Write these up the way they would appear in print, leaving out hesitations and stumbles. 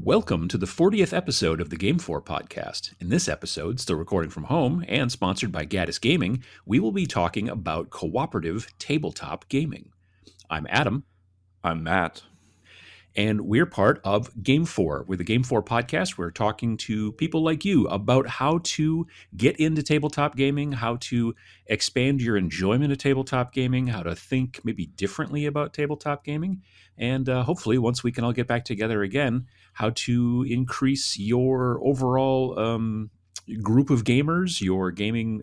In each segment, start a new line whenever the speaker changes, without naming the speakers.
Welcome to the 40th episode of the Game 4 podcast. In this episode, still recording from home and sponsored by Gaddis Gaming, we will be talking about cooperative tabletop gaming. I'm Adam.
I'm Matt.
And we're part of Game 4. With the Game 4 podcast, we're talking to people like you about how to get into tabletop gaming, how to expand your enjoyment of tabletop gaming, how to think maybe differently about tabletop gaming, and hopefully, once we can all get back together again, how to increase your overall group of gamers, your gaming,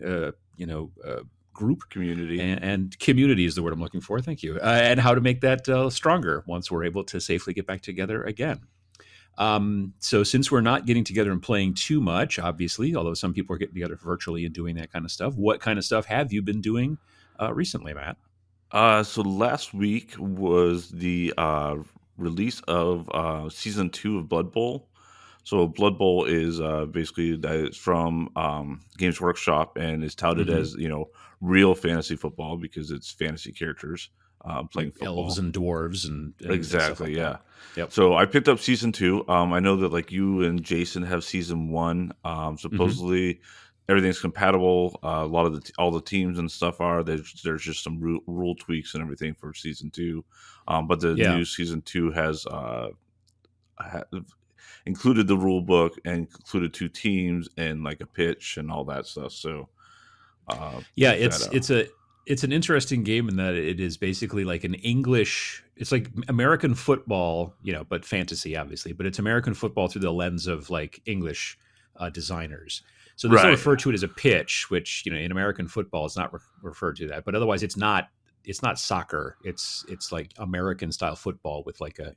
group
Community.
and community is the word I'm looking for. Thank you. And how to make that stronger once we're able to safely get back together again. So since we're not getting together and playing too much, obviously, although some people are getting together virtually and doing that kind of stuff, what kind of stuff have you been doing recently, Matt?
So last week was the release of season 2 of Blood Bowl. So Blood Bowl is basically that it's from Games Workshop and is touted as real fantasy football because it's fantasy characters playing football.
Elves and dwarves and
exactly,
stuff like that.
Yep. So I picked up season 2. I know that like you and Jason have season 1. Supposedly everything's compatible. A lot of all the teams and stuff are. There's just some rule tweaks and everything for season 2. But the new season 2 has included the rule book and included 2 teams and like a pitch and all that stuff. So
it's an interesting game in that it is basically like an English, it's like American football, but fantasy obviously, but it's American football through the lens of like English designers. So they still refer to it as a pitch, which in American football is not referred to that, but otherwise it's not soccer. It's like American style football with like a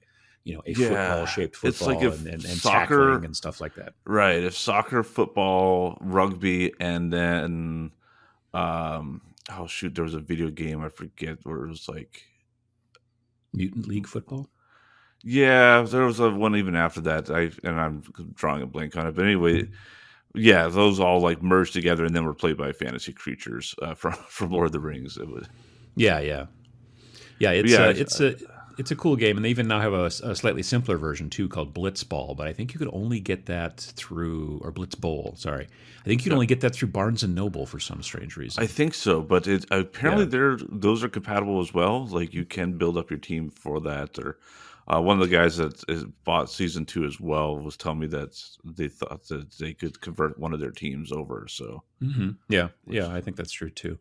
football shaped football, it's like and soccer, tackling and stuff like that.
Right. If soccer, football, rugby, and then there was a video game I forget where it was like
Mutant League football.
Yeah, there was one even after that. I'm drawing a blank on it, but anyway, yeah, those all like merged together and then were played by fantasy creatures from Lord of the Rings. It was.
Yeah. It's a cool game, and they even now have a slightly simpler version too called Blitzball. But I think you could only get that through Blitzbowl. Sorry, I think you can only get that through Barnes and Noble for some strange reason.
I think so, but apparently those are compatible as well. Like you can build up your team for that. Or one of the guys that bought season 2 as well was telling me that they thought that they could convert one of their teams over. So
yeah, I think that's true too.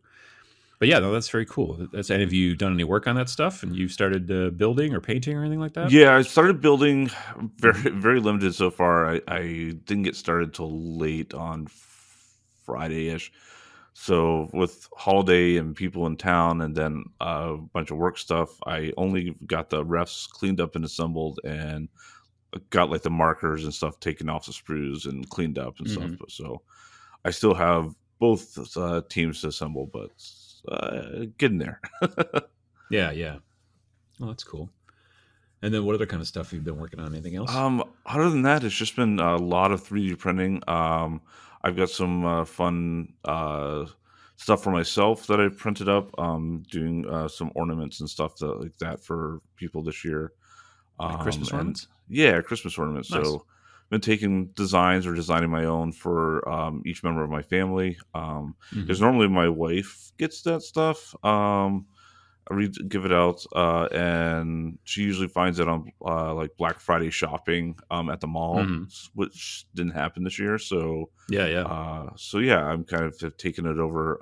But yeah, no, that's very cool. Have you done any work on that stuff? And you've started building or painting or anything like that?
Yeah, I started building. Very, very limited so far. I didn't get started till late on Friday-ish. So with holiday and people in town and then a bunch of work stuff, I only got the refs cleaned up and assembled and got like the markers and stuff taken off the sprues and cleaned up and stuff. So I still have both teams to assemble, but getting there.
Yeah. Well, that's cool. And then what other kind of stuff have you been working on? Anything else?
Other than that, it's just been a lot of 3D printing. I've got some fun stuff for myself that I've printed up, doing some ornaments and stuff like that for people this year.
Like Christmas ornaments?
Yeah, Christmas ornaments.
Nice.
So I've been taking designs or designing my own for each member of my family. Because normally my wife gets that stuff. I give it out, and she usually finds it on like Black Friday shopping at the mall, which didn't happen this year. So
yeah.
I'm kind of taking it over.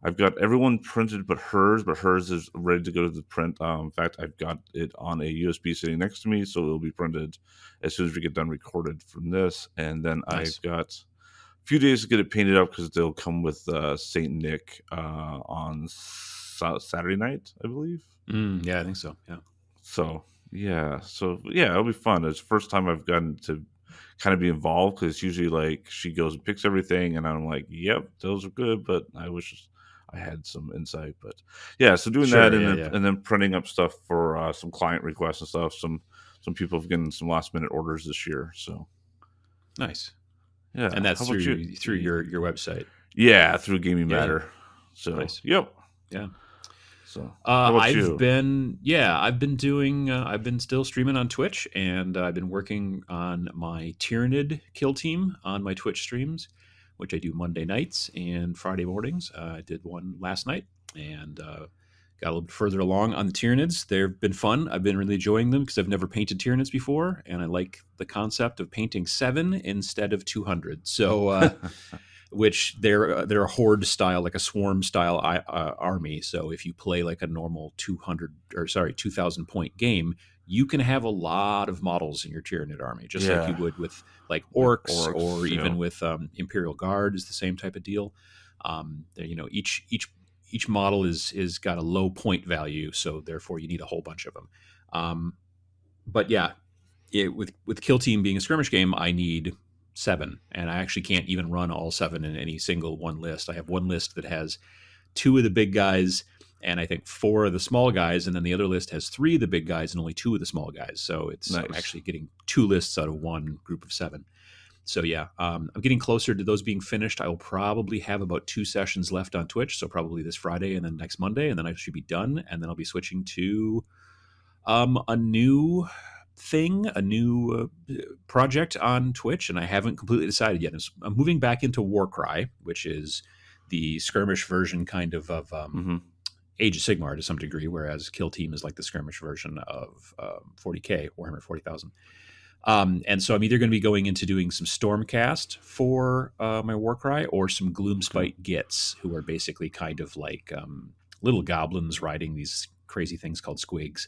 I've got everyone printed but hers is ready to go to the print. In fact, I've got it on a USB sitting next to me, so it'll be printed as soon as we get done recorded from this. And then
Nice.
I've got a few days to get it painted up because they'll come with Saint Nick on Saturday night, I believe.
Yeah, I think so. Yeah.
So it'll be fun. It's the first time I've gotten to kind of be involved because it's usually like she goes and picks everything, and I'm like, "Yep, those are good," but I wish I had some insight. But yeah, so doing that and then printing up stuff for some client requests and stuff. Some people have gotten some last minute orders this year. So
nice.
Yeah,
and that's through your website.
Yeah, through Gaming Matter. So
nice.
Yep.
Yeah.
So, how about you?
I've been doing, I've been still streaming on Twitch, and I've been working on my Tyranid kill team on my Twitch streams, which I do Monday nights and Friday mornings. I did one last night, and got a little bit further along on the Tyranids. They've been fun. I've been really enjoying them because I've never painted Tyranids before, and I like the concept of painting 7 instead of 200. So, which they're a horde style, like a swarm style army. So if you play like a normal 2,000 point game, you can have a lot of models in your Tyranid army, just like you
Yeah,
would with like
with
orcs, or
orcs.
even
Yeah,
with Imperial Guard is the same type of deal. Each model is got a low point value, so therefore you need a whole bunch of them. But yeah, with Kill Team being a skirmish game, I need 7, and I actually can't even run all 7 in any single one list. I have one list that has 2 of the big guys, and I think 4 of the small guys, and then the other list has 3 of the big guys and only 2 of the small guys. So I'm
nice.
actually getting 2 lists out of one group of 7. So yeah, I'm getting closer to those being finished. I will probably have about 2 sessions left on Twitch, so probably this Friday and then next Monday, and then I should be done. And then I'll be switching to a new thing, a new project on Twitch, and I haven't completely decided yet. I'm moving back into Warcry, which is the skirmish version kind of
Hmm.
Age of Sigmar to some degree, whereas Kill Team is like the skirmish version of 40k, Warhammer 40,000. And so I'm either going to be going into doing some Stormcast for my Warcry, or some
Okay.
Gloomspite Gits, who are basically kind of like little goblins riding these crazy things called squigs,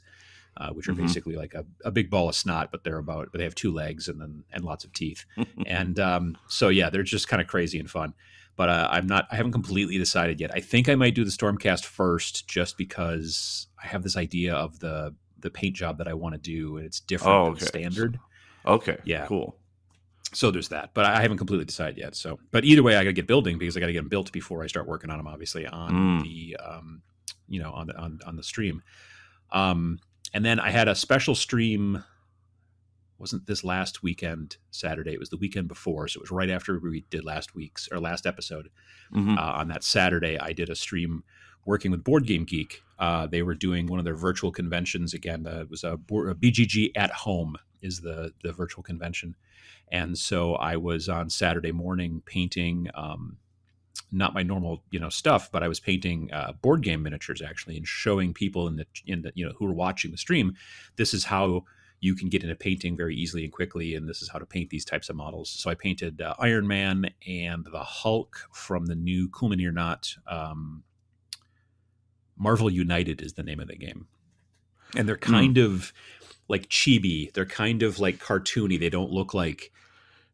which are
Hmm.
basically like a big ball of snot, but they have 2 legs and lots of teeth. And so yeah, they're just kind of crazy and fun. But I haven't completely decided yet. I think I might do the Stormcast first, just because I have this idea of the paint job that I want to do, and it's different
Oh,
than
okay. So,
standard.
okay,
Yeah.
cool.
So there's that, but I haven't completely decided yet. So, but either way, I got to get building, because I got to get them built before I start working on them. Obviously, on
Mm.
the on the stream. Um, and then I had a special stream. Wasn't this last weekend Saturday? It was the weekend before, so it was right after we did last episode.
Hmm.
On that Saturday, I did a stream working with Board Game Geek. They were doing one of their virtual conventions again. It was a BGG at Home is the virtual convention, and so I was on Saturday morning painting. Not my normal stuff, but I was painting board game miniatures actually, and showing people in the who were watching the stream, this is how you can get into painting very easily and quickly, and this is how to paint these types of models. So I painted Iron Man and the Hulk from the new Cool Not. Marvel United is the name of the game, and they're
Mm.
kind of like chibi. They're kind of like cartoony. They don't look like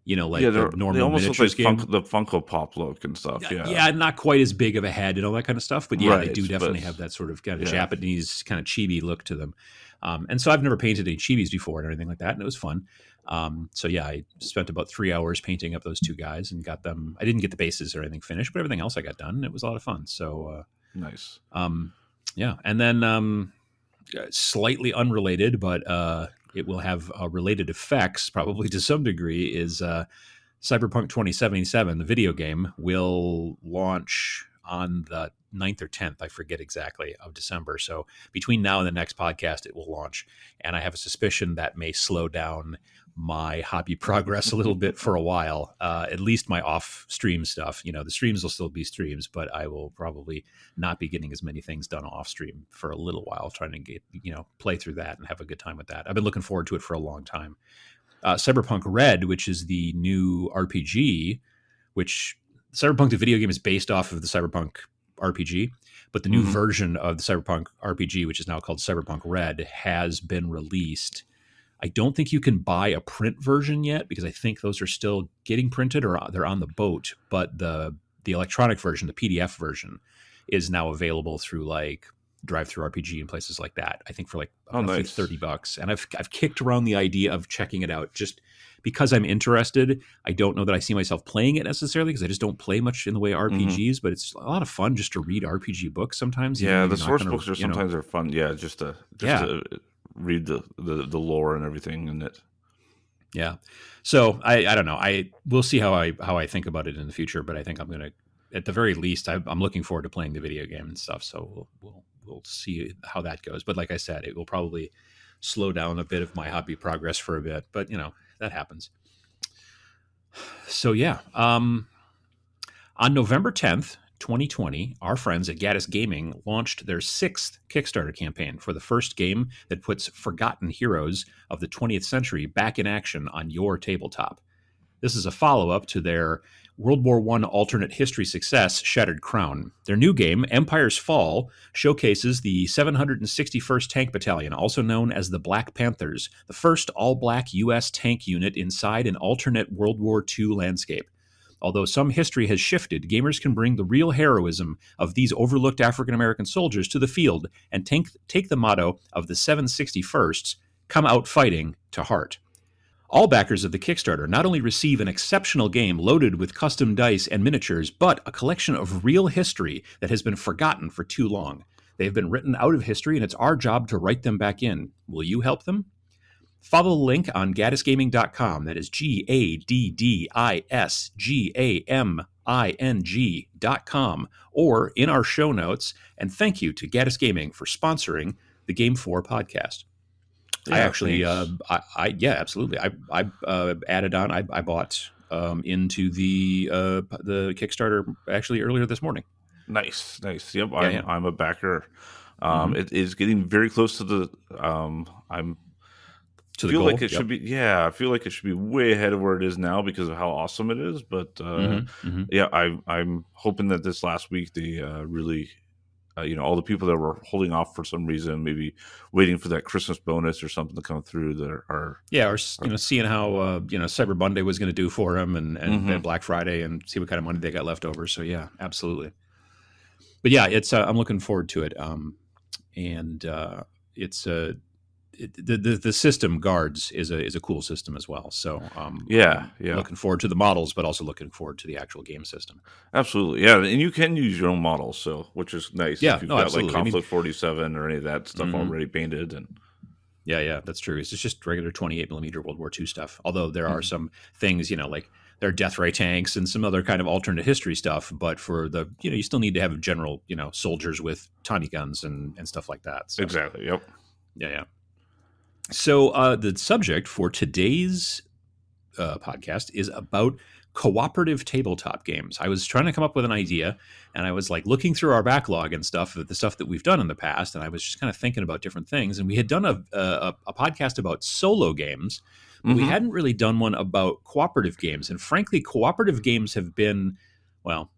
Yeah,
like the
they
normal
almost look like
miniatures game.
The Funko Pop look and stuff. Yeah.
Yeah, not quite as big of a head and all that kind of stuff, but yeah, they
Right,
do definitely
but
have that sort of kind of
yeah,
Japanese kind of chibi look to them. And so I've never painted any chibis before and anything like that, and it was fun. So yeah, I spent about 3 hours painting up those 2 guys and got them. I didn't get the bases or anything finished, but everything else I got done. And it was a lot of fun. So
nice.
yeah, and then slightly unrelated, but it will have related effects probably to some degree. Is Cyberpunk 2077, the video game, will launch on the 9th or 10th, I forget exactly, of December. So between now and the next podcast, it will launch. And I have a suspicion that may slow down my hobby progress a little bit for a while, at least my off stream stuff. The streams will still be streams, but I will probably not be getting as many things done off stream for a little while, trying to get, play through that and have a good time with that. I've been looking forward to it for a long time. Cyberpunk Red, which is the new RPG, which Cyberpunk the video game is based off of the Cyberpunk RPG, but the new
Hmm.
version of the Cyberpunk RPG, which is now called Cyberpunk Red, has been released. I don't think you can buy a print version yet, because I think those are still getting printed or they're on the boat. But the electronic version, the PDF version, is now available through like Drive Through RPG and places like that. I think for like
Oh,
roughly
nice.
$30, and I've kicked around the idea of checking it out just because I'm interested. I don't know that I see myself playing it necessarily, because I just don't play much in the way of
Hmm.
RPGs. But it's a lot of fun just to read RPG books sometimes, even
Yeah,
when
the
you're not
source
going to,
books are sometimes are fun. Yeah, just
yeah.
to read the lore and everything in it.
Yeah. So I don't know. We'll see how I think about it in the future, but I think I'm gonna, at the very least, I'm looking forward to playing the video game and stuff. So we'll see how that goes. But like I said, it will probably slow down a bit of my hobby progress for a bit. But that happens. So yeah, on November 10th, 2020, our friends at Gaddis Gaming launched their 6th Kickstarter campaign for the first game that puts forgotten heroes of the 20th century back in action on your tabletop. This is a follow-up to their World War I alternate history success, Shattered Crown. Their new game, Empire's Fall, showcases the 761st Tank Battalion, also known as the Black Panthers, the first all-black U.S. tank unit inside an alternate World War II landscape. Although some history has shifted, gamers can bring the real heroism of these overlooked African-American soldiers to the field and take the motto of the 761st, come out fighting, to heart. All backers of the Kickstarter not only receive an exceptional game loaded with custom dice and miniatures, but a collection of real history that has been forgotten for too long. They've been written out of history, and it's our job to write them back in. Will you help them? Follow the link on gaddisgaming.com. That is GADDISGAMING.com, or in our show notes. And thank you to Gaddis Gaming for sponsoring the Game 4 podcast.
Yeah,
I actually, yeah, absolutely. I added on. I bought into the Kickstarter actually earlier this morning.
Nice. Yep,
Yeah.
I'm a backer. It is getting very close to the.
To the
feel
goal.
like it should be. Yeah, I feel like it should be way ahead of where it is now because of how awesome it is. But yeah, I'm hoping that this last week they really. All the people that were holding off for some reason, maybe waiting for that Christmas bonus or something to come through, that are
seeing how Cyber Monday was going to do for them, and Black Friday, and see what kind of money they got left over. So yeah, absolutely. But yeah, it's I'm looking forward to it. And it's the system guards is a cool system as well. So I'm looking forward to the models, but also looking forward to the actual game system.
Absolutely, yeah, and you can use your own models, so which is nice.
Yeah,
if you've got
absolutely.
like Conflict 47 or any of that stuff already painted, and
yeah, that's true. It's just regular 28mm World War II stuff. Although there are some things, like there are Death Ray tanks and some other kind of alternate history stuff. But for the, you still need to have general, soldiers with Tommy guns and stuff like that. So,
exactly. Yep.
Yeah. So the subject for today's podcast is about cooperative tabletop games. I was trying to come up with an idea, and I was like looking through our backlog and stuff, the stuff that we've done in the past, and I was just kind of thinking about different things. And we had done a podcast about solo games, but we hadn't really done one about cooperative games. And frankly, cooperative games have been, well,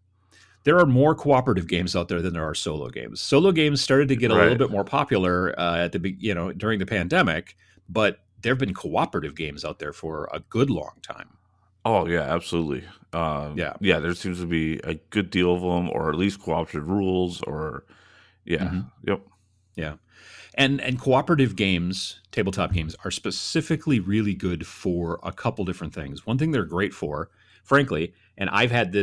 there are more cooperative games out there than there are solo games. Solo games started to get a little bit more popular during the pandemic, but there have been cooperative games out there for a good long time.
Oh yeah, absolutely. Yeah. There seems to be a good deal of them, or at least cooperative rules, or yep.
Yeah, and cooperative games, tabletop games, are specifically really good for a couple different things. One thing they're great for, frankly, and I've had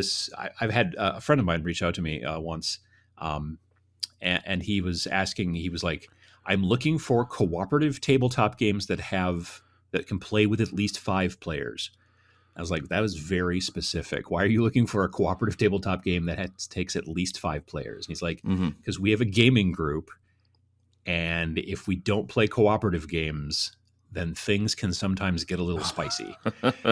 a friend of mine reach out to me once, and he was asking, he was like, I'm looking for cooperative tabletop games that can play with at least 5 players. I was like, that was very specific. Why are you looking for a cooperative tabletop game that takes at least 5 players? And he's like, because we have a gaming group, and if we don't play cooperative games, then things can sometimes get a little spicy.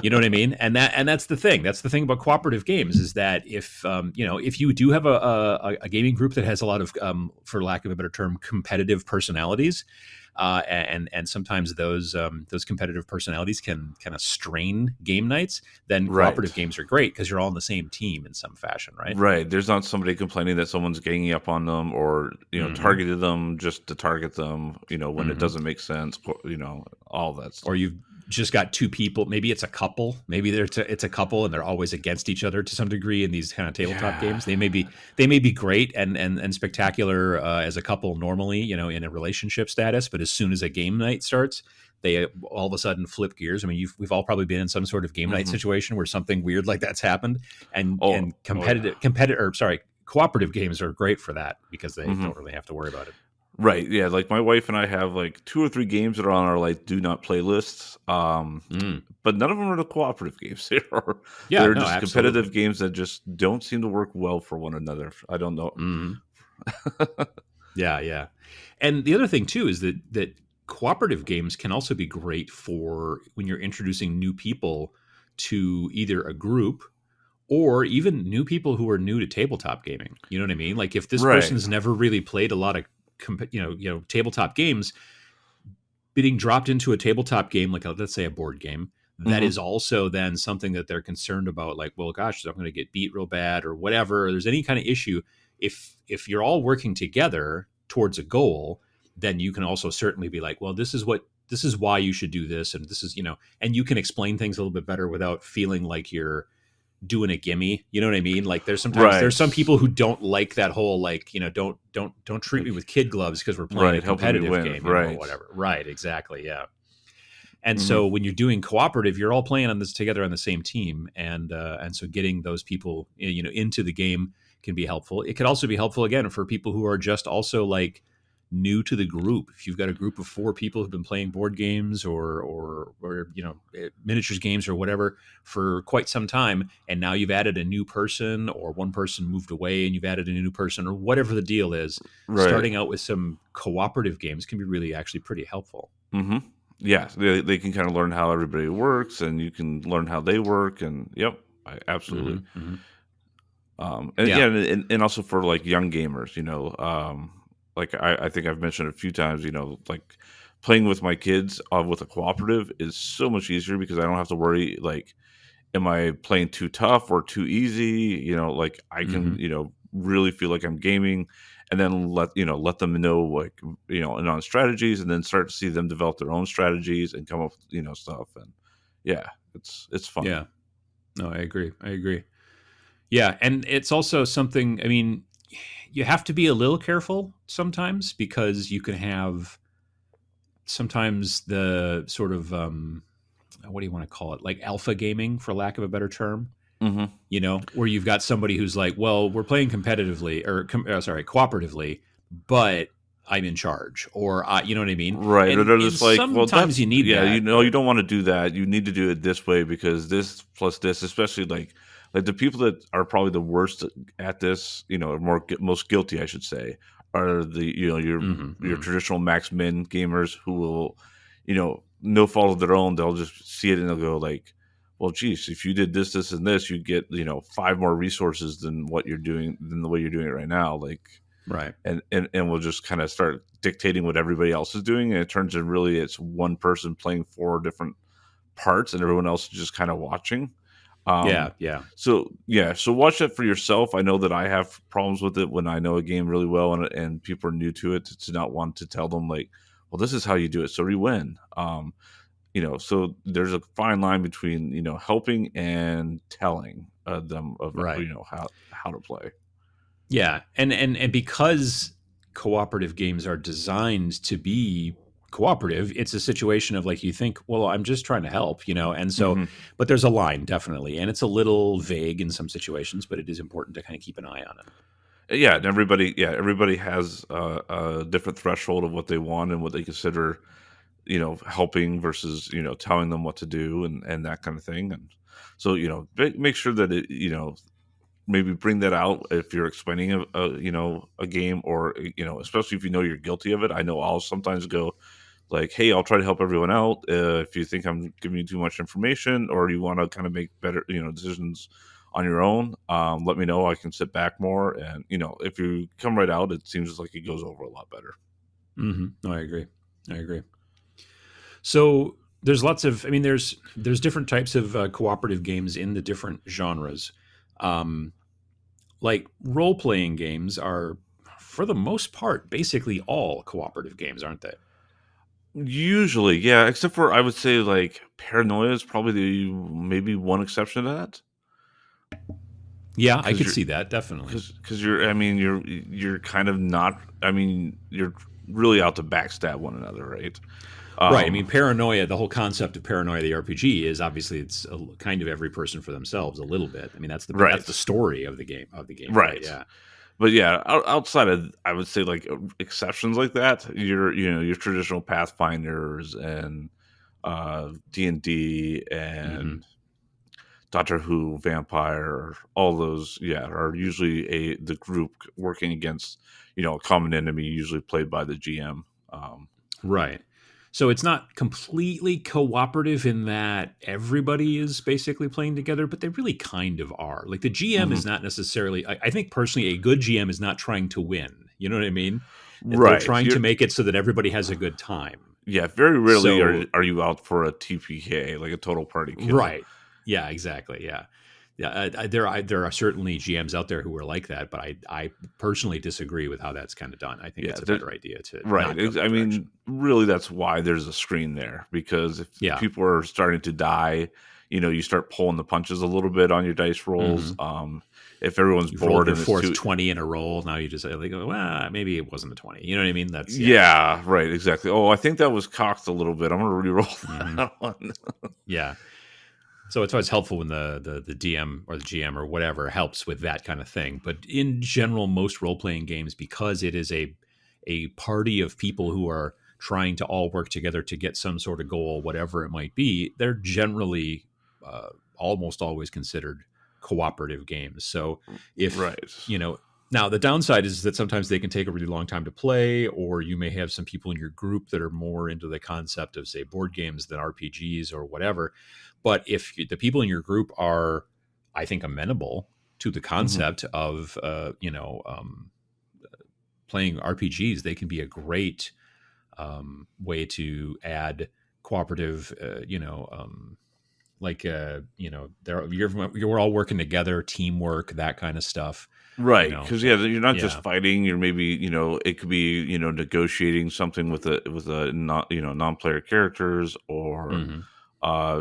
You know what I mean? And that's the thing. That's the thing about cooperative games, is that if you do have a gaming group that has a lot of, for lack of a better term, competitive personalities, and sometimes those competitive personalities can kind of strain game nights, then cooperative games are great because you're all on the same team in some fashion, right?
Right. There's not somebody complaining that someone's ganging up on them, or targeted them just to target them, when it doesn't make sense, all that stuff.
Or you've just got 2 people, maybe it's a couple, maybe it's a couple and they're always against each other to some degree in these kind of tabletop games. They may be great and spectacular as a couple normally, in a relationship status, but as soon as a game night starts, they all of a sudden flip gears. I mean, we've all probably been in some sort of game night situation where something weird like that's happened, and cooperative games are great for that because they don't really have to worry about it.
Right. Yeah. Like my wife and I have like 2 or 3 games that are on our like do not play lists. But none of them are the cooperative games. They're just competitive games that just don't seem to work well for one another. I don't know.
Yeah, yeah. And the other thing too is that cooperative games can also be great for when you're introducing new people to either a group or even new people who are new to tabletop gaming. You know what I mean? Like if this
Right.
person's never really played a lot of tabletop games, being dropped into a tabletop game like let's say a board game, that
Hmm.
is also then something that they're concerned about, like, well, gosh, I'm going to get beat real bad or whatever, or there's any kind of issue. If you're all working together towards a goal, then you can also certainly be like, well, this is why you should do this, and this is, and you can explain things a little bit better without feeling like you're doing a gimme. You know what I mean? Like there's
Right.
some people who don't like that whole, like, don't treat me
Like,
with kid gloves because we're playing a
right. Helping me
competitive
win.
game, or
Right.
whatever. Right, exactly. Yeah. And
Hmm.
so when you're doing cooperative, you're all playing on this together on the same team, and so getting those people, into the game can be helpful. It could also be helpful again for people who are just also like new to the group. If you've got a group of 4 people who've been playing board games or miniatures games or whatever for quite some time, and now you've added a new person, or one person moved away and you've added a new person, or whatever the deal is,
Right.
starting out with some cooperative games can be really actually pretty helpful.
Hmm. Yeah, they can kind of learn how everybody works, and you can learn how they work, and yep, absolutely.
Hmm. Hmm.
And
Yeah.
yeah, and also for like young gamers, like I think I've mentioned a few times, like playing with my kids with a cooperative is so much easier because I don't have to worry, like, am I playing too tough or too easy? Like I can,
Hmm.
really feel like I'm gaming, and then let them know, like, and on strategies, and then start to see them develop their own strategies and come up with, stuff. And yeah, it's fun.
Yeah. No, I agree. I agree. Yeah, and it's also something. I mean, you have to be a little careful sometimes because you can have sometimes the sort of what do you want to call it, like alpha gaming, for lack of a better term.
Hmm.
Where you've got somebody who's like, well, we're playing competitively or sorry, cooperatively, but I'm in charge, or you know what I mean.
Right, or
And
they're
and
just like, well,
sometimes
that's
you need
yeah,
that,
you
but
don't want to do that. You need to do it this way because this plus this, especially like the people that are probably the worst at this, or most guilty, I should say, are the
hmm.
your
Hmm.
traditional max min gamers who will, no fault of their own, they'll just see it and they'll go like, well, geez, if you did this, this, and this, you get 5 more resources than what you're doing than the way you're doing it right now, like,
Right.
and we'll just kind of start dictating what everybody else is doing, and it turns in really it's one person playing 4 different parts and everyone else is just kind of watching.
Yeah.
um
Yeah.
so yeah, so watch that for yourself. I know that I have problems with it when I know a game really well, and people are new to it, to not want to tell them like, well, this is how you do it so you win. So there's a fine line between helping and telling them of
Right.
how to play.
Yeah, and because cooperative games are designed to be cooperative, it's a situation of like, you think, well, I'm just trying to help, and so,
Hmm.
but there's a line definitely, and it's a little vague in some situations, but it is important to kind of keep an eye on it.
Yeah, and everybody has a different threshold of what they want and what they consider, helping versus, telling them what to do, and that kind of thing. And so, make sure that it, maybe bring that out if you're explaining a game, or especially if you know you're guilty of it. I know I'll sometimes go like, hey, I'll try to help everyone out. If you think I'm giving you too much information, or you want to kind of make better decisions on your own, let me know. I can sit back more, and if you come right out, it seems like it goes over a lot better.
No, I agree. I agree. So there's lots of, I mean, there's different types of cooperative games in the different genres. Um, like role playing games are, for the most part, basically all cooperative games, aren't they?
Usually, yeah, except for I would say like Paranoia is probably the maybe one exception to that,
Yeah, I
because
could
you're
see that definitely.
because you're, I mean, you're kind of not, I mean, you're really out to backstab one another, right?
Right. I
Um,
mean, paranoia. The whole concept of paranoia, the RPG, is obviously it's kind of every person for themselves a little bit. I mean, that's
right,
the story of the game. Of the game, right?
right.
Yeah.
But yeah, outside of, I would say, like, exceptions like that, your traditional Pathfinders and D&D
Hmm.
and Doctor Who, Vampire, all those, are usually the group working against, a common enemy, usually played by the GM.
Right. So it's not completely cooperative in that everybody is basically playing together, but they really kind of are. Like the GM is
Mhm.
not necessarily, I think personally, a good GM is not trying to win. You know what I mean? They're
Right.
trying to make it so that everybody has a good time.
Yeah, very rarely are
So,
are you out for a TPK, like a total party kill.
right. Yeah, exactly. Yeah. Yeah, there are certainly GMs out there who are like that, but I personally disagree with how that's kind of done. I think
Yeah,
it's a better idea to
right.
not go
I
that direction.
mean, really, that's why there's a screen there, because if
Yeah.
people are starting to die, you start pulling the punches a little bit on your dice rolls.
Hmm.
If everyone's
You've rolled
bored
your
and it's
fourth
too,
20 in a roll. Now you just say, like, well, maybe it wasn't a 20. You know what I mean? That's, yeah.
yeah, right, exactly. Oh, I think that was cocked a little bit. I'm gonna re-roll
Hmm.
that one.
Yeah. So it's always helpful when the DM or the GM or whatever helps with that kind of thing. But in general, most role playing games, because it is a party of people who are trying to all work together to get some sort of goal, whatever it might be, they're generally almost always considered cooperative games. So if
Right.
now the downside is that sometimes they can take a really long time to play, or you may have some people in your group that are more into the concept of, say, board games than RPGs or whatever. But if the people in your group are, I think, amenable to the
Hmm.
concept of, playing RPGs, they can be a great way to add cooperative, you're all working together, teamwork, that kind of stuff.
Right, because you're not just
Yeah.
fighting. You're maybe it could be negotiating something with a non-player characters, or
Hmm.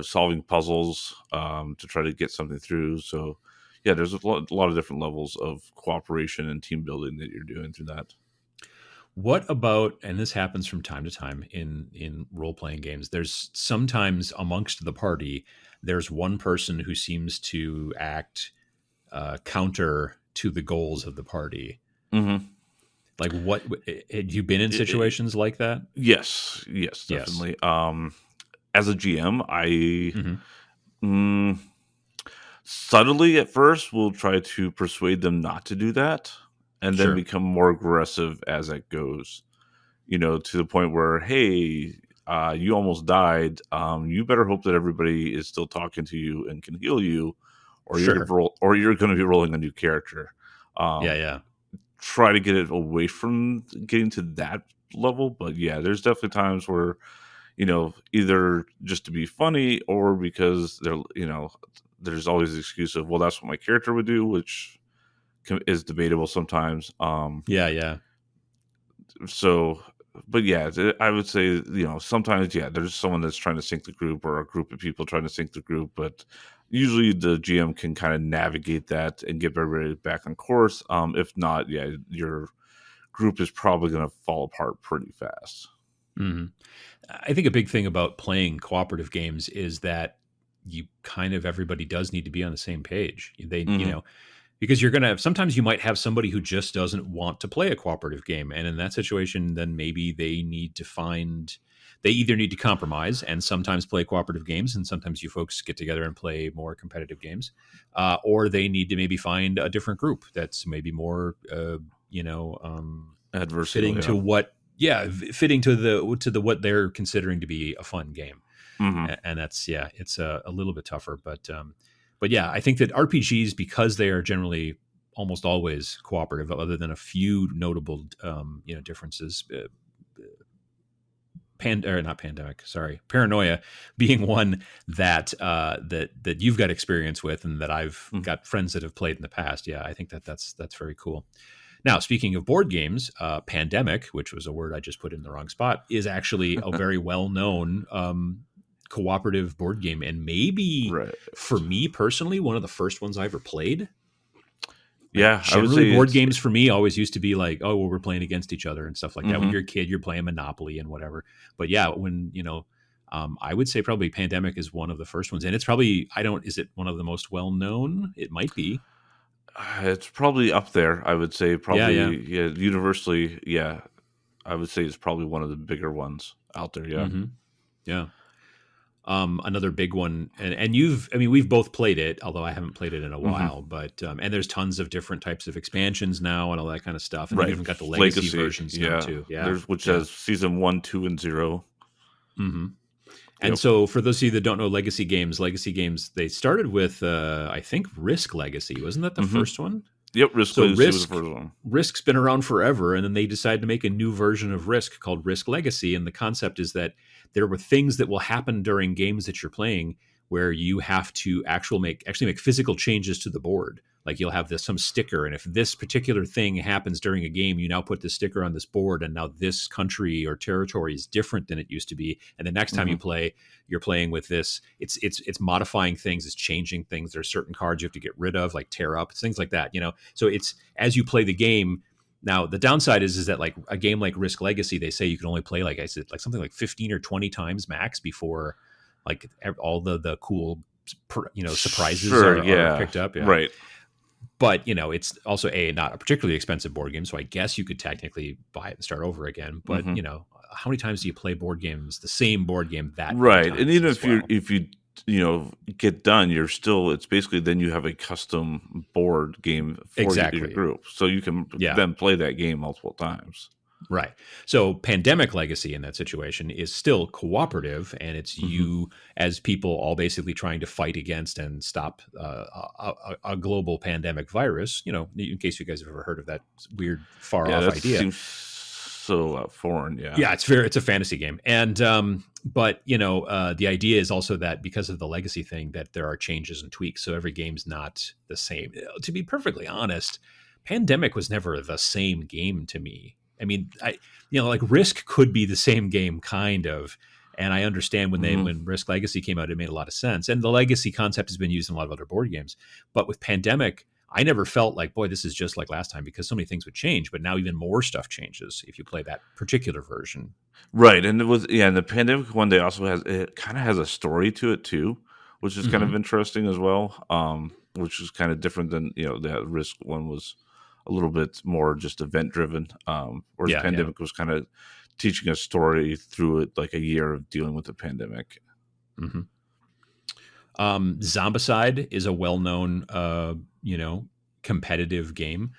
solving puzzles to try to get something through. So yeah, there's a lot of different levels of cooperation and team building that you're doing through that.
What about, and this happens from time to time in role playing games, there's sometimes amongst the party, there's one person who seems to act counter to the goals of the party.
Hmm.
Like, what had you been in situations like that?
Yes,
Yes.
definitely. As a GM, I
Hmm.
mm, subtly at first will try to persuade them not to do that, and then
Sure.
become more aggressive as it goes. To the point where, hey, you almost died. You better hope that everybody is still talking to you and can heal you,
Sure.
or you're going to be rolling a new character.
Yeah.
Um,
Yeah.
Try to get it away from getting to that level, but yeah, there's definitely times where either just to be funny, or because there's always the excuse of, well, that's what my character would do, which is debatable sometimes.
Yeah. Yeah.
So, but yeah, I would say, sometimes, yeah, there's someone that's trying to sync the group, or a group of people trying to sync the group, but usually the GM can kind of navigate that and get everybody back on course. If not, yeah, your group is probably going to fall apart pretty fast.
Hmm. I think a big thing about playing cooperative games is that you kind of, everybody does need to be on the same page.
Hmm.
Because you're going to have, sometimes you might have somebody who just doesn't want to play a cooperative game. And in that situation, then maybe they either need to compromise and sometimes play cooperative games. And sometimes you folks get together and play more competitive games. Or they need to maybe find a different group that's maybe more,
Adversarial,
fitting
yeah.
to what, yeah, fitting to the what they're considering to be a fun game.
Hmm.
And that's, yeah, it's a little bit tougher, but yeah, I think that RPGs, because they are generally almost always cooperative, other than a few notable differences, or not pandemic, sorry, paranoia being one that you've got experience with, and that I've
Hmm.
got friends that have played in the past. Yeah, I think that's very cool. Now, speaking of board games, Pandemic, which was a word I just put in the wrong spot, is actually a very well known cooperative board game. And maybe
Right.
for me personally, one of the first ones I ever played. Like,
Yeah, I would
generally,
say
board
it's.
games for me always used to be like, oh, well, we're playing against each other and stuff like that. When
Hmm.
you're a kid, you're playing Monopoly and whatever. But yeah, I would say probably Pandemic is one of the first ones. And it's probably, is it one of the most well known? It might be.
It's probably up there. I would say
Yeah, yeah.
probably, yeah, universally, yeah. I would say it's probably one of the bigger ones out there. Yeah.
Hmm. Yeah. Another big one, and we've both played it, although I haven't played it in a
Hmm.
while. But and there's tons of different types of expansions now and all that kind of stuff, and they've
Right.
even got the legacy
Legacy.
versions now
Yeah.
too. Yeah,
There's which
yeah.
has season 1, 2, and 0.
hmm And
Yep.
so, for those of you that don't know Legacy Games, they started with I think Risk Legacy, wasn't that the
Hmm.
first one?
Yep. Risk
So
Legacy was the first one.
Risk's been around forever, and then they decided to make a new version of Risk called Risk Legacy. And the concept is that there were things that will happen during games that you're playing where you have to actually make physical changes to the board. Like you'll have some sticker, and if this particular thing happens during a game, you now put the sticker on this board, and now this country or territory is different than it used to be. And the next time you
Hmm.
play, you're playing with this. It's modifying things, it's changing things. There's certain cards you have to get rid of, like tear up, things like that. So it's as you play the game. Now the downside is that like a game like Risk Legacy, they say you can only play, like I said, like something like 15 or 20 times max before like all the cool surprises
Sure.
are
Yeah.
picked up. Yeah,
Right.
but it's also not a particularly expensive board game, so I guess you could technically buy it and start over again. But
Hmm.
how many times do you play board games, the same board game, that many
Right. And
times
even
as well?
if you get done, you're still, it's basically then you have a custom board game for your
Exactly.
group, so you can
Yeah.
then play that game multiple times.
Right. So Pandemic Legacy in that situation is still cooperative, and it's
Hmm.
you as people all basically trying to fight against and stop a global pandemic virus. In case you guys have ever heard of that weird, far
Yeah,
off
that
idea.
seems so foreign. Yeah.
Yeah, it's a fantasy game, and but the idea is also that because of the legacy thing, that there are changes and tweaks, so every game's not the same. To be perfectly honest, Pandemic was never the same game to me. I mean, like Risk could be the same game, kind of, and I understand
Hmm.
when Risk Legacy came out, it made a lot of sense, and the legacy concept has been used in a lot of other board games, but with Pandemic, I never felt like, boy, this is just like last time, because so many things would change, but now even more stuff changes if you play that particular version.
Right, and it was, yeah, and the pandemic one, they also has, it kind of has a story to it too, which is kind of
hmm
interesting as well. Which is kind of different than that Risk one was a little bit more just event driven. Whereas
Yeah, yeah.
pandemic was kind of teaching a story through it, like a year of dealing with the pandemic.
hmm Zombicide is a well-known, competitive game,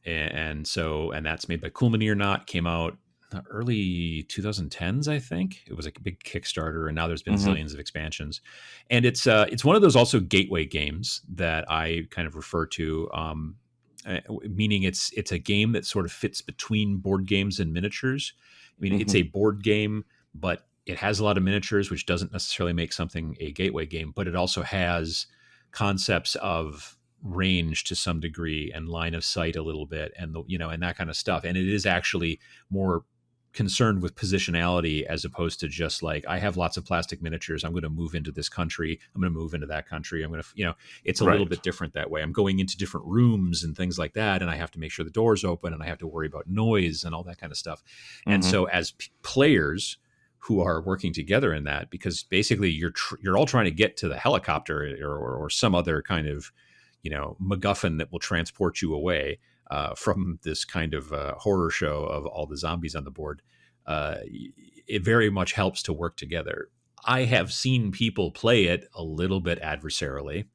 and that's made by Coolmini or Not. Came out the early 2010s, I think. It was a big Kickstarter, and now there's been
Hmm.
zillions of expansions. And it's one of those also gateway games that I kind of refer to. Meaning it's a game that sort of fits between board games and miniatures. I mean, it's
Hmm.
a board game, but it has a lot of miniatures, which doesn't necessarily make something a gateway game, but it also has concepts of range to some degree and line of sight a little bit, and and that kind of stuff. And it is actually more concerned with positionality, as opposed to just like, I have lots of plastic miniatures, I'm going to move into this country, I'm going to move into that country, I'm going to it's a little
Right.
bit different that way. I'm going into different rooms and things like that, and I have to make sure the door's open, and I have to worry about noise and all that kind of stuff. And
Hmm.
so as players who are working together in that, because basically you're all trying to get to the helicopter, or some other kind of MacGuffin that will transport you away from this kind of horror show of all the zombies on the board. It very much helps to work together. I have seen people play it a little bit adversarially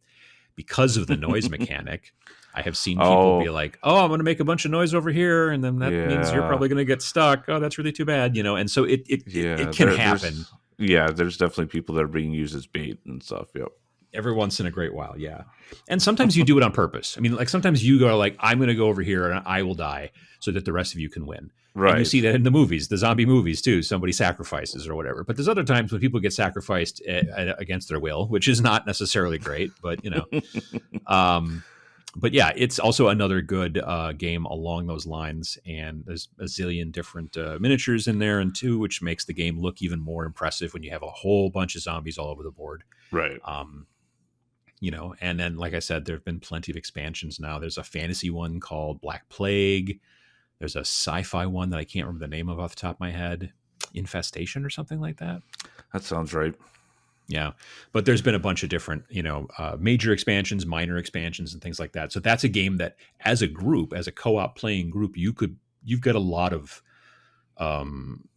because of the noise mechanic. I have seen people be
Oh,
like, "Oh, I'm going to make a bunch of noise over here, and then that means you're
yeah,
probably going to get stuck. Oh, that's really too bad." And so it
yeah.
can happen
There's definitely people that are being used as bait and stuff. Yep.
every once in a great while. Yeah. And sometimes you do it on purpose. I mean, like sometimes you go like, I'm going to go over here and I will die so that the rest of you can win. And you
Right.
see that in the movies, the zombie movies too. Somebody sacrifices or whatever. But there's other times when people get sacrificed against their will, which is not necessarily great, um, but yeah, it's also another good game along those lines. And there's a zillion different miniatures in there, and too, which makes the game look even more impressive when you have a whole bunch of zombies all over the board.
Right.
Um, and then like I said, there have been plenty of expansions now. There's a fantasy one called Black Plague. There's a sci-fi one that I can't remember the name of off the top of my head, Infestation or something like that.
That sounds right.
Yeah, but there's been a bunch of different major expansions, minor expansions, and things like that. So that's a game that as a group, as a co-op playing group, you've got a lot of um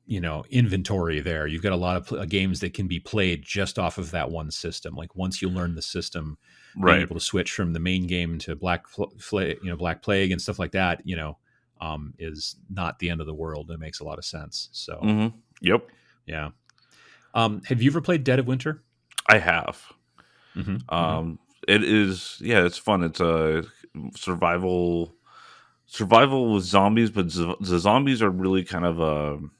inventory there. You've got a lot of games that can be played just off of that one system. Like once you learn the system, being
Right.
able to switch from the main game to Black Plague and stuff like that, is not the end of the world. It makes a lot of sense. So
Yep.
yeah. Have you ever played Dead of Winter?
I have.
Mm-hmm.
It is, yeah, it's fun. It's a survival with zombies, but the zombies are really kind of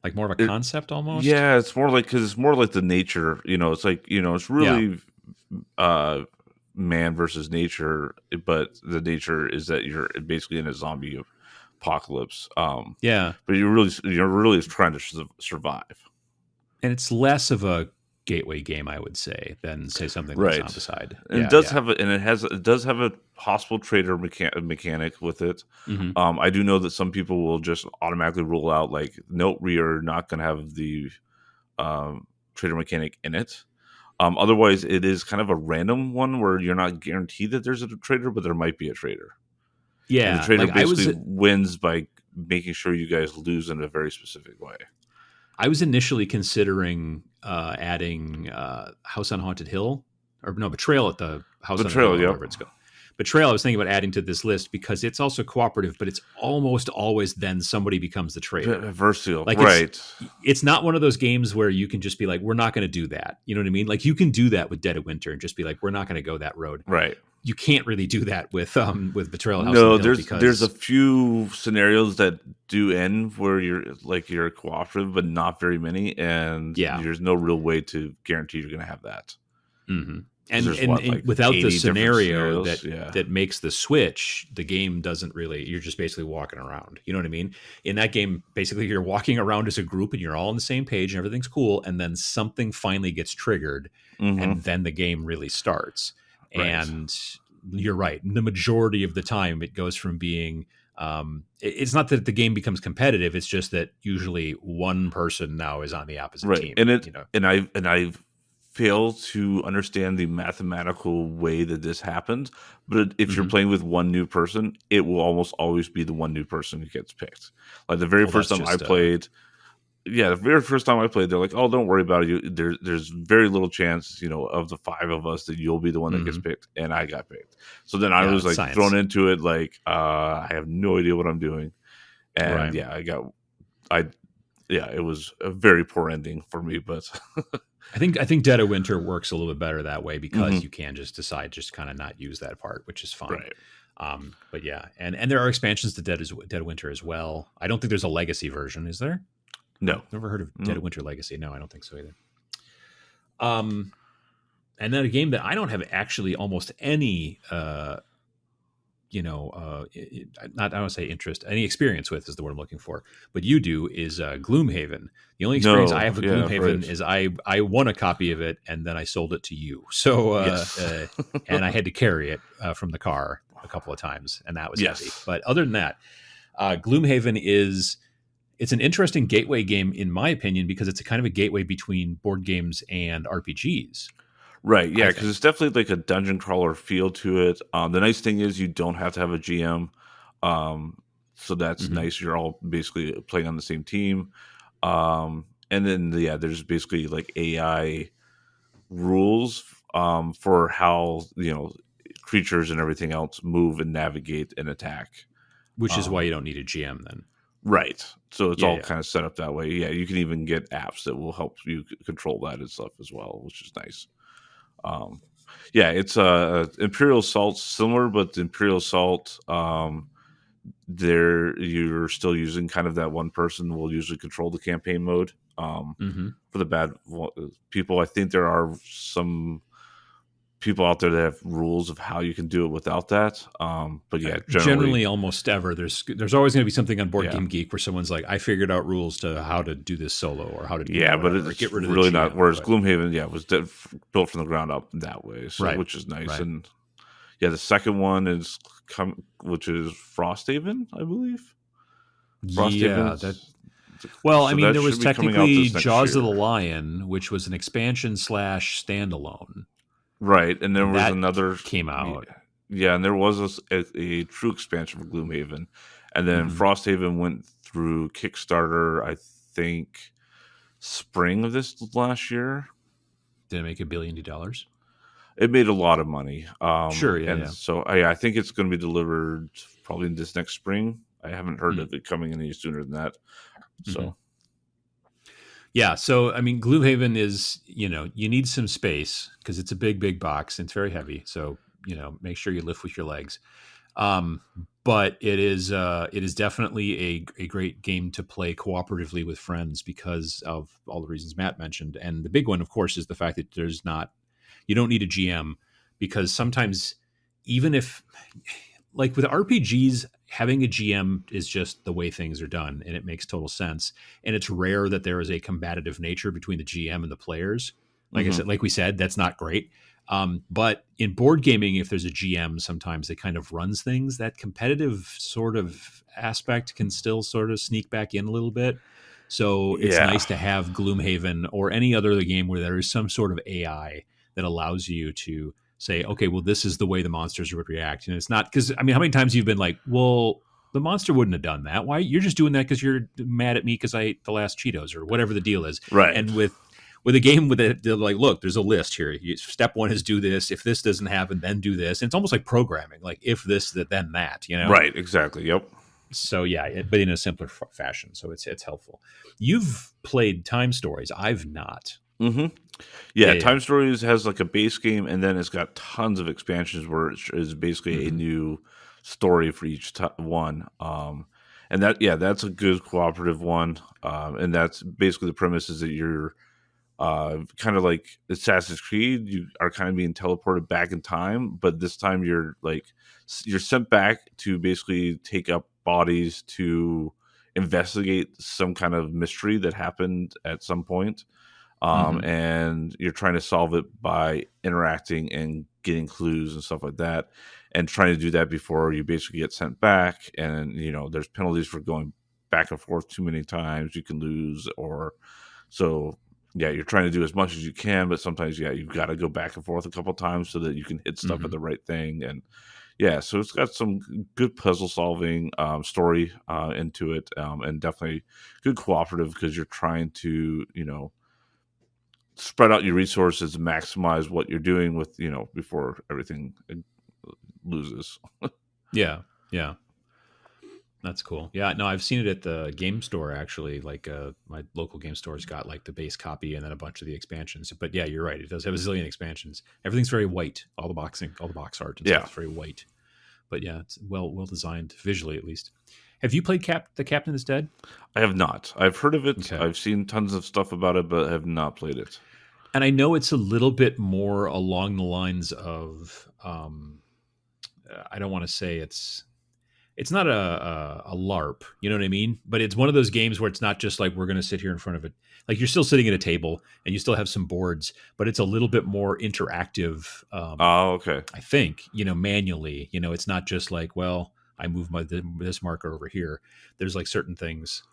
Like more of a
it,
concept almost.
yeah, it's more like, because it's more like the nature. It's like, it's
Yeah.
really uh man versus nature, but the nature is that you're basically in a zombie apocalypse.
Yeah.
But you're really trying to survive.
And it's less of a gateway game, I would say, than say something like
Right.
Zombicide.
And it
Yeah.
does
Yeah.
have it does have a possible trader mechanic with it.
Mm-hmm.
I do know that some people will just automatically rule out, like, nope, we are not going to have the trader mechanic in it. Otherwise, it is kind of a random one where you're not guaranteed that there's a trader, but there might be a trader. And the
Yeah.
trader
Like
basically wins by making sure you guys lose in a very specific way.
I was initially considering adding House on Haunted Hill, or no, Betrayal at the House on the Hill,
Betrayal,
or
yep.
whatever it's called. Betrayal, I was thinking about adding to this list because it's also cooperative, but it's almost always then somebody becomes the traitor.
Versatile,
Like
right.
it's not one of those games where you can just be like, we're not going to do that. You know what I mean? Like you can do that with Dead of Winter and just be like, we're not going to go that road.
Right.
You can't really do that with Betrayal at House
No,
on the Hill
there's a few scenarios that do end where you're cooperative, but not very many, and there's no real way to guarantee you're going to have that.
Mm-hmm.
There's
And without the scenario
yeah.
that makes the switch, the game doesn't really. You're just basically walking around. You know what I mean? In that game, basically, you're walking around as a group, and you're all on the same page, and everything's cool. And then something finally gets triggered, and then the game really starts. Right. And you're right. The majority of the time, it goes from being. It's not that the game becomes competitive. It's just that usually one person now is on the opposite team.
And I've fail to understand the mathematical way that this happens, but if you're playing with one new person, it will almost always be the one new person who gets picked. Like the very first time I played, they're like, "Oh, don't worry about it. There's very little chance, of the five of us that you'll be the one that gets picked," and I got picked. So then I was like thrown into it, like I have no idea what I'm doing, and it was a very poor ending for me, but.
I think Dead of Winter works a little bit better that way because you can just decide just kind of not use that part, which is fine.
Right.
But yeah, and there are expansions to Dead of Winter as well. I don't think there's a legacy version, is there?
No.
Never heard of Dead of Winter Legacy. No, I don't think so either. And then a game that I don't have actually almost any I don't say interest, any experience with is the word I'm looking for, but you do, is Gloomhaven. The only experience I have with Gloomhaven is I won a copy of it and then I sold it to you. So, and I had to carry it from the car a couple of times, and that was heavy. But other than that, Gloomhaven it's an interesting gateway game in my opinion, because it's a kind of a gateway between board games and RPGs.
Right, yeah, because it's definitely like a dungeon crawler feel to it. The nice thing is you don't have to have a GM, so that's nice. You're all basically playing on the same team, and then there's basically like AI rules for how creatures and everything else move and navigate and attack.
Which is why you don't need a GM then.
Right, so it's all kind of set up that way. Yeah, you can even get apps that will help you control that and stuff as well, which is nice. It's Imperial Assault similar, but the Imperial Assault, you're still using kind of that one person will usually control the campaign mode. For the bad people, I think there are some people out there that have rules of how you can do it without that. But
generally almost ever there's always going to be something on Board Game Geek where someone's like, I figured out rules to how to do this solo or how to do
but it's
get rid of
really
the GM,
not. Whereas Gloomhaven, was built from the ground up that way, so which is nice.
Right.
And the second one is which is Frosthaven, I believe.
Frosthaven. There was technically Jaws of the Lion, which was an expansion / standalone.
Right, and there was another
came out.
Yeah, and there was a true expansion for Gloomhaven, and then Frosthaven went through Kickstarter, I think spring of this last year.
Did it make $1 billion?
It made a lot of money.
Sure, yeah,
And
yeah.
so I think it's going to be delivered probably this next spring. I haven't heard
Hmm.
of it coming any sooner than that.
Mm-hmm.
So
Yeah, so I mean, Gloomhaven is, you need some space because it's a big, big box and it's very heavy. So, make sure you lift with your legs. Um, but it is definitely a great game to play cooperatively with friends because of all the reasons Matt mentioned. And the big one, of course, is the fact that you don't need a GM because sometimes, even if, like with RPGs, having a GM is just the way things are done and it makes total sense. And it's rare that there is a combative nature between the GM and the players. Like I
mhm.
said, like we said, that's not great. But in board gaming, if there's a GM, sometimes that kind of runs things, that competitive sort of aspect can still sort of sneak back in a little bit. So it's
Yeah,
nice to have Gloomhaven or any other game where there is some sort of AI that allows you to say, okay, well, this is the way the monsters would react. And it's not because, I mean, how many times you've been like, well, the monster wouldn't have done that. Why? You're just doing that because you're mad at me because I ate the last Cheetos or whatever the deal is.
right.
And with a game with it, they're like, look, there's a list here. Step one is do this. If this doesn't happen, then do this. And it's almost like programming, like if this, then that.
Right, exactly. Yep.
So yeah, but in a simpler fashion. So it's helpful. You've played Time Stories. I've not.
Mhm.
Yeah,
Yeah,
yeah.
Time Stories has like a base game, and then it's got tons of expansions where it is basically a
Mm-hmm.
new story for each one. And that's a good cooperative one. And that's basically the premise is that you're kind of like Assassin's Creed. You are kind of being teleported back in time, but this time you're sent back to basically take up bodies to investigate some kind of mystery that happened at some point.
Mm-hmm.
And you're trying to solve it by interacting and getting clues and stuff like that, and trying to do that before you basically get sent back. And there's penalties for going back and forth too many times. You can lose, or so. Yeah, you're trying to do as much as you can, but sometimes, you've got to go back and forth a couple times so that you can hit stuff at
Mm-hmm.
the right thing. And yeah, so it's got some good puzzle solving story into it, and definitely good cooperative because you're trying to, spread out your resources and maximize what you're doing with before everything loses.
Yeah, yeah. That's cool. Yeah, no, I've seen it at the game store actually. Like my local game store's got like the base copy and then a bunch of the expansions. But yeah, you're right. It does have a zillion expansions. Everything's very white. All the boxing, all the box art and stuff
Yeah,
is very white. But yeah, it's well designed visually at least. Have you played The Captain is Dead?
I have not. I've heard of it.
Okay.
I've seen tons of stuff about it, but have not played it.
And I know it's a little bit more along the lines of I don't want to say it's not a LARP, you know what I mean? But it's one of those games where it's not just like we're going to sit here in front of it. Like you're still sitting at a table and you still have some boards, but it's a little bit more interactive.
Oh, okay.
I think manually. It's not just like, well, I move this marker over here. There's like certain things.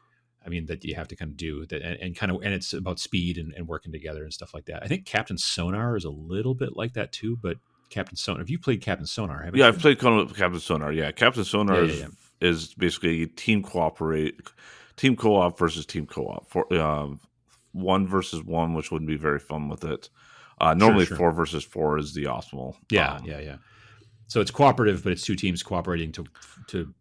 I mean that you have to kind of do that, and kind of, and it's about speed and working together and stuff like that. I think Captain Sonar is a little bit like that too, but Captain Sonar. Have you played Captain Sonar?
Yeah,
Haven't
I've
you?
played Captain Sonar. Yeah, Captain
Yeah,
Sonar
yeah,
is
yeah.
is basically team co-op versus team co-op for one versus one, which wouldn't be very fun with it.
Sure,
Normally
sure.
four versus four is the optimal.
Yeah, yeah, yeah. So it's cooperative, but it's two teams cooperating to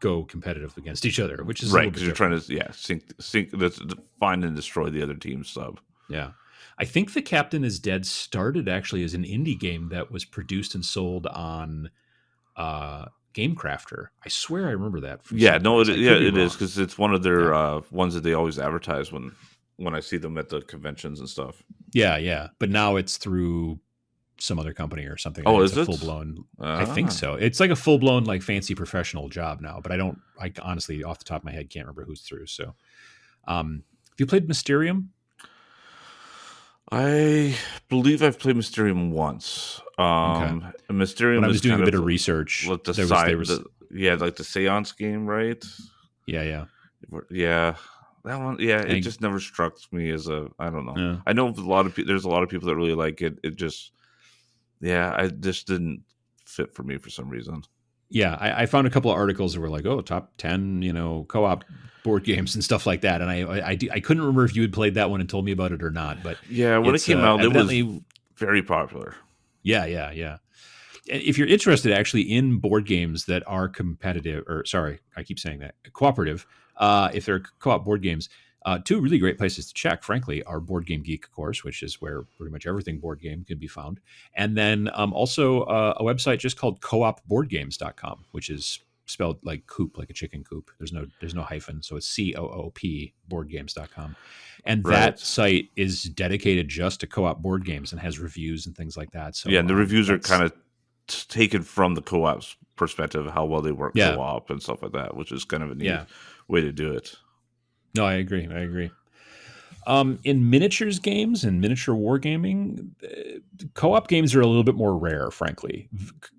go competitive against each other, which is a
Right,
little
because
bit
you're trying
different.
to sink that's find and destroy the other team's sub.
Yeah. I think The Captain is Dead started actually as an indie game that was produced and sold on Game Crafter. I swear I remember that from
Yeah,
some
no,
place. I
yeah,
could be
it is
wrong.
because it's one of their
Yeah.
ones that they always advertise when I see them at the conventions and stuff.
Yeah, yeah. But now it's through some other company or something.
Oh,
It's
is
a
it?
full blown. I think
Ah,
so. It's like a full blown like fancy professional job now. But I don't. I honestly, off the top of my head, can't remember who's through. So, have you played Mysterium?
I believe I've played Mysterium once.
Okay.
And
When I
Mysterium
was
is
doing
kind
a bit
of
of research,
like the
there
side,
was
the yeah, like the seance game, right?
yeah, yeah,
Yeah, that one. Yeah, it
and
just never struck me as a. I don't know.
uh,
I know a lot of there's a lot of people that really like it. It just, yeah, I just didn't fit for me for some reason.
Yeah, I found a couple of articles that were like, oh, top 10, co-op board games and stuff like that. And I couldn't remember if you had played that one and told me about it or not, but
Yeah, when it
it's
came out, it was
evidently,
very popular.
yeah, yeah, yeah. If you're interested actually in board games that are competitive, or sorry, I keep saying that, cooperative, if they're co-op board games, two really great places to check, frankly, are Board Game Geek, of course, which is where pretty much everything board game can be found. And then also a website just called coopboardgames.com, which is spelled like coop, like a chicken coop. There's no hyphen. So it's COOP boardgames.com. And that
Right.
site is dedicated just to co-op board games and has reviews and things like that.
Yeah,
So
and the reviews are kind
that's,
of taken from the co-op's perspective, how well they work
yeah,
co-op and stuff like that, which is kind of a neat
yeah.
way to do it.
No, I agree. I agree. In miniatures games and miniature wargaming, co-op games are a little bit more rare, frankly.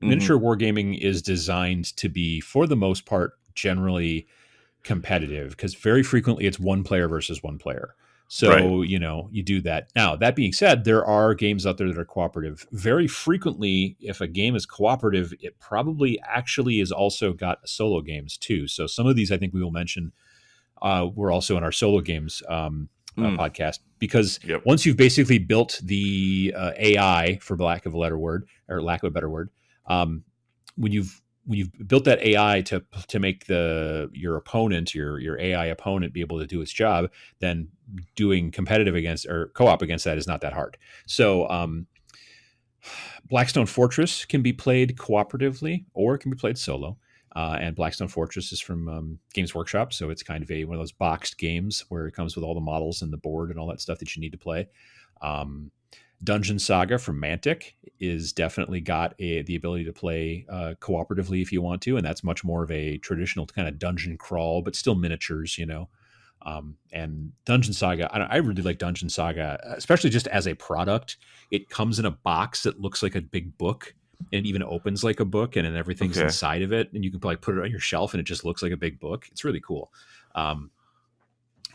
Hmm.
Miniature wargaming is designed to be, for the most part, generally competitive because very frequently it's one player versus one player.
Right.
So, you do that. Now, that being said, there are games out there that are cooperative. Very frequently, if a game is cooperative, it probably actually is also got solo games too. So some of these I think we will mention we're also in our solo games
Mm.
podcast because
Yep.
once you've basically built the AI, for lack of a better word, or lack of a better word, um, when you've built that AI to make your opponent, your AI opponent, be able to do its job, then doing competitive against or co-op against that is not that hard. So Blackstone Fortress can be played cooperatively or it can be played solo. And Blackstone Fortress is from Games Workshop, so it's kind of one of those boxed games where it comes with all the models and the board and all that stuff that you need to play. Um, Dungeon Saga from Mantic is definitely got the ability to play cooperatively if you want to, and that's much more of a traditional kind of dungeon crawl, but still miniatures, and Dungeon Saga, I really like Dungeon Saga, especially just as a product. It comes in a box that looks like a big book, and it even opens like a book, and then everything's
Okay.
inside of it, and you can probably put it on your shelf, and it just looks like a big book. It's really cool. Um,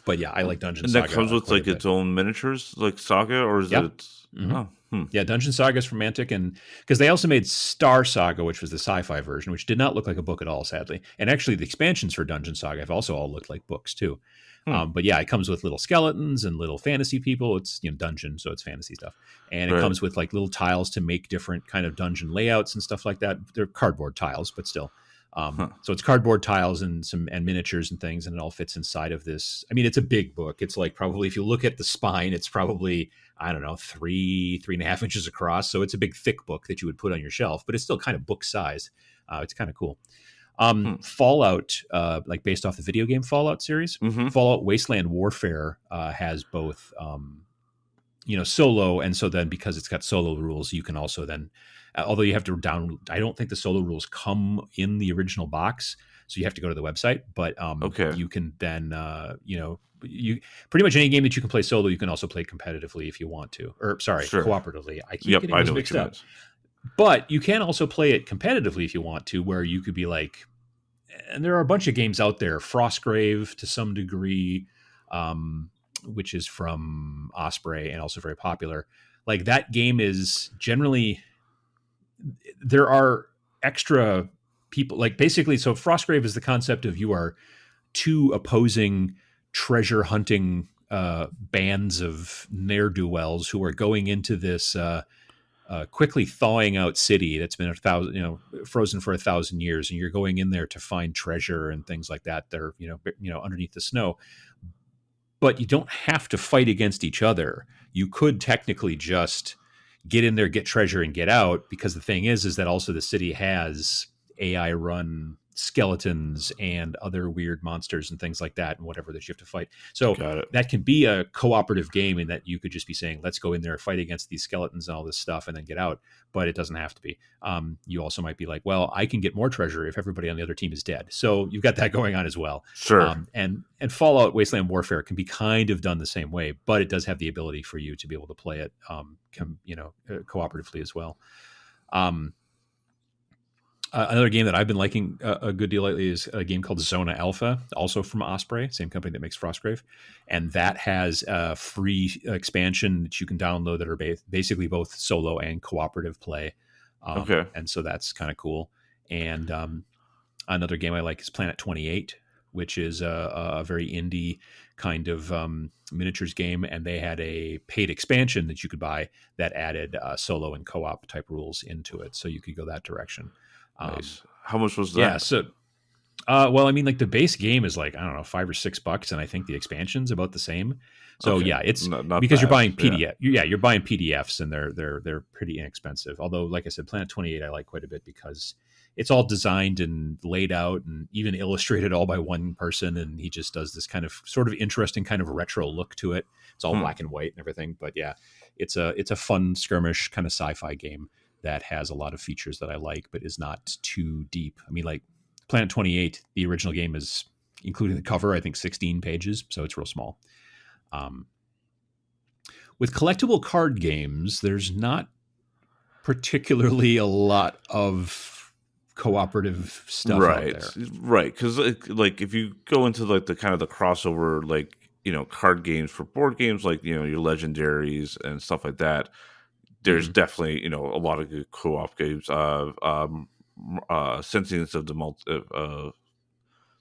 but yeah, I like Dungeon
And that
Saga
comes with
quite a
like
bit.
its own miniatures, like Saga, or is
Yeah.
it?
hmm
Oh, hmm.
Yeah, Dungeon Saga is from Mantic, and because they also made Star Saga, which was the sci-fi version, which did not look like a book at all, sadly. And actually, the expansions for Dungeon Saga have also all looked like books too.
Hmm.
But yeah, it comes with little skeletons and little fantasy people. It's dungeon, so it's fantasy stuff, and it
Right.
comes with like little tiles to make different kind of dungeon layouts and stuff like that. They're cardboard tiles, but still.
Huh.
So it's cardboard tiles and miniatures and things, and it all fits inside of this. I mean, it's a big book. It's like probably if you look at the spine, it's probably I don't know 3.5 inches across. So it's a big thick book that you would put on your shelf, but it's still kind of book sized. It's kind of cool.
Hmm.
Fallout, like based off the video game Fallout series,
Mm-hmm.
Fallout Wasteland Warfare has both, solo, and so then because it's got solo rules, you can also then, although you have to down. I don't think the solo rules come in the original box, so you have to go to the website. But
Okay.
you can then, you pretty much any game that you can play solo, you can also play competitively if you want to, or sorry,
Sure.
cooperatively. I keep
Yep.
getting
I
those
know what
mixed
you
up.
meant.
But you can also play it competitively if you want to, where you could be like, and there are a bunch of games out there, Frostgrave to some degree, um, which is from Osprey and also very popular. Like that game is generally there are extra people like basically so Frostgrave is the concept of you are two opposing treasure hunting bands of ne'er-do-wells who are going into this quickly thawing out city that's been frozen for 1,000 years, and you're going in there to find treasure and things like that. They're underneath the snow, but you don't have to fight against each other. You could technically just get in there, get treasure, and get out. Because the thing is that also the city has AI run skeletons and other weird monsters and things like that, and whatever that you have to fight. So
Got it.
that can be a cooperative game in that you could just be saying, let's go in there, fight against these skeletons and all this stuff, and then get out. But it doesn't have to be. You also might be like, well, I can get more treasure if everybody on the other team is dead. So you've got that going on as well.
Sure.
And Fallout Wasteland Warfare can be kind of done the same way, but it does have the ability for you to be able to play it, cooperatively as well. Another game that I've been liking a good deal lately is a game called Zona Alpha, also from Osprey, same company that makes Frostgrave, and that has a free expansion that you can download that are basically both solo and cooperative play,
Okay.
and so that's kind of cool. And another game I like is Planet 28, which is a very indie kind of miniatures game, and they had a paid expansion that you could buy that added solo and co-op type rules into it, so you could go that direction.
Nice. How much was
Yeah,
that?
so well, I mean, like the base game is like I don't know $5 or $6, and I think the expansion's about the same. So
Okay,
yeah, it's
not
because you're
bad.
buying
Yeah.
PDF. Yeah, you're buying PDFs, and they're pretty inexpensive. Although, like I said, Planet 28 I like quite a bit because it's all designed and laid out, and even illustrated all by one person, and he just does this kind of sort of interesting kind of retro look to it. It's all
Hmm.
black and white and everything, but yeah, it's a fun skirmish kind of sci-fi game that has a lot of features that I like, but is not too deep. I mean, like Planet 28, the original game is, including the cover, I think 16 pages, so it's real small. Um, with collectible card games, there's not particularly a lot of cooperative stuff out
Right,
there.
right. Because like if you go into like the kind of the crossover, like card games for board games, like your legendaries and stuff like that. There's
Mhm.
definitely a lot of good co-op games. Sentience of the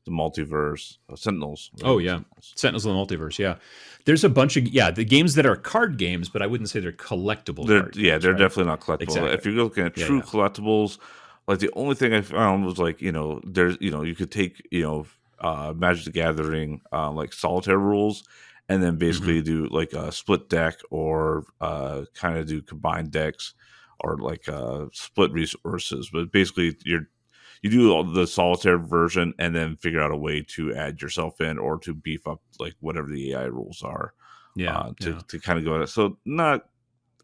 multiverse, Sentinels,
Oh
right?
yeah,
Sentinels.
Sentinels of the Multiverse. Yeah, there's a bunch of the games that are card games, but I wouldn't say they're collectible
They're
card
yeah,
games,
they're
right?
definitely not collectible.
Exactly.
If you're looking at
Yeah,
true
yeah.
collectibles, like the only thing I found was like there's you could take Magic the Gathering like solitaire rules, and then
Hmm.
basically do like a split deck or kind of do combined decks or like split resources. But basically you do all the solitaire version and then figure out a way to add yourself in or to beef up like whatever the AI rules are
Yeah,
to
yeah,
kind of go at it. So not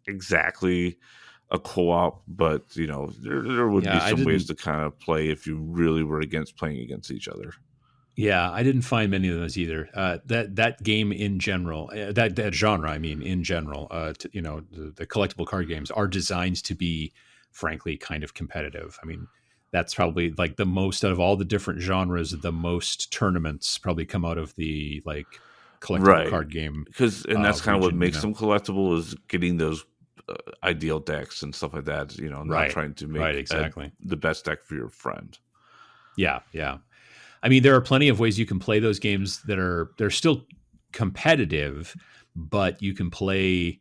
exactly a co-op, but there would be
yeah. I
some ways
didn't.
to kind of play if you really were against playing against each other.
Yeah, I didn't find many of those either. That game in general, that genre, I mean, in general, the collectible card games are designed to be, frankly, kind of competitive. I mean, that's probably like the most out of all the different genres. The most tournaments probably come out of the like collectible
Right.
card game
Because and that's kind of what
region.
makes them collectible is getting those ideal decks and stuff like that. Not
Right,
trying to
right,
make
exactly.
the best deck for your friend.
Yeah, yeah. I mean, there are plenty of ways you can play those games they're still competitive, but you can play